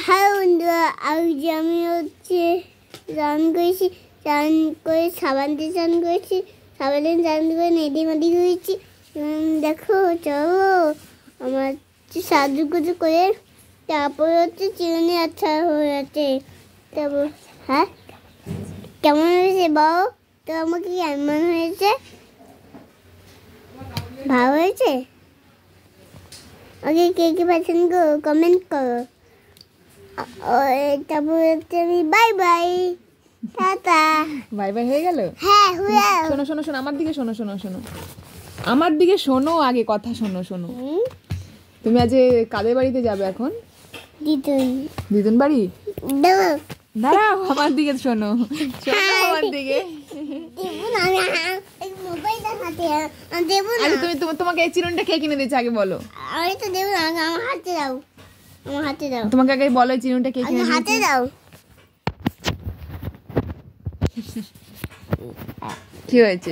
হ্যাঁ বন্ধুরা, আজ আমি রান করেছি, রান করে সাবান দিয়ে চান করেছি, সাবান দিয়ে চান করে নেড়ে মাটি করেছি। দেখো চলো আমার সাজুগুজু করে তারপরে চিরুনি আচ্ছা হয়ে আছে। তারপর হ্যাঁ কেমন হয়েছে বলো তো, আমাকে কেমন হয়েছে? ভালো হয়েছে? ওকে, কে কে পছন্দ করো কমেন্ট করো। তারপরে আমি bye bye, tata. Bye bye হয়ে গেল? হ্যাঁ হয়ে গেল। শোনো শোনো শোনো, আমার দিকে শোনো শোনো শোনো, আমার দিকে শোনো, আগে কথা শোনো শোনো। তুমি আজ কাদের বাড়িতে যাবে এখন? দিদুন। দিদুন বাড়ি? দাঁড়াও, আমার দিকে শোনো, শোনো আমার দিকে। আরে তুমি তোমাকে এই চিরুনিটা কে কিনে দিয়েছে আগে বলো। আমি তো দেবো না, আমার হাতে দাও, আমার হাতে দাও। তোমাকে আগে বলো এই চিরুনিটা কে কিনে দিয়েছে। হাতে দাও। কি হয়েছে?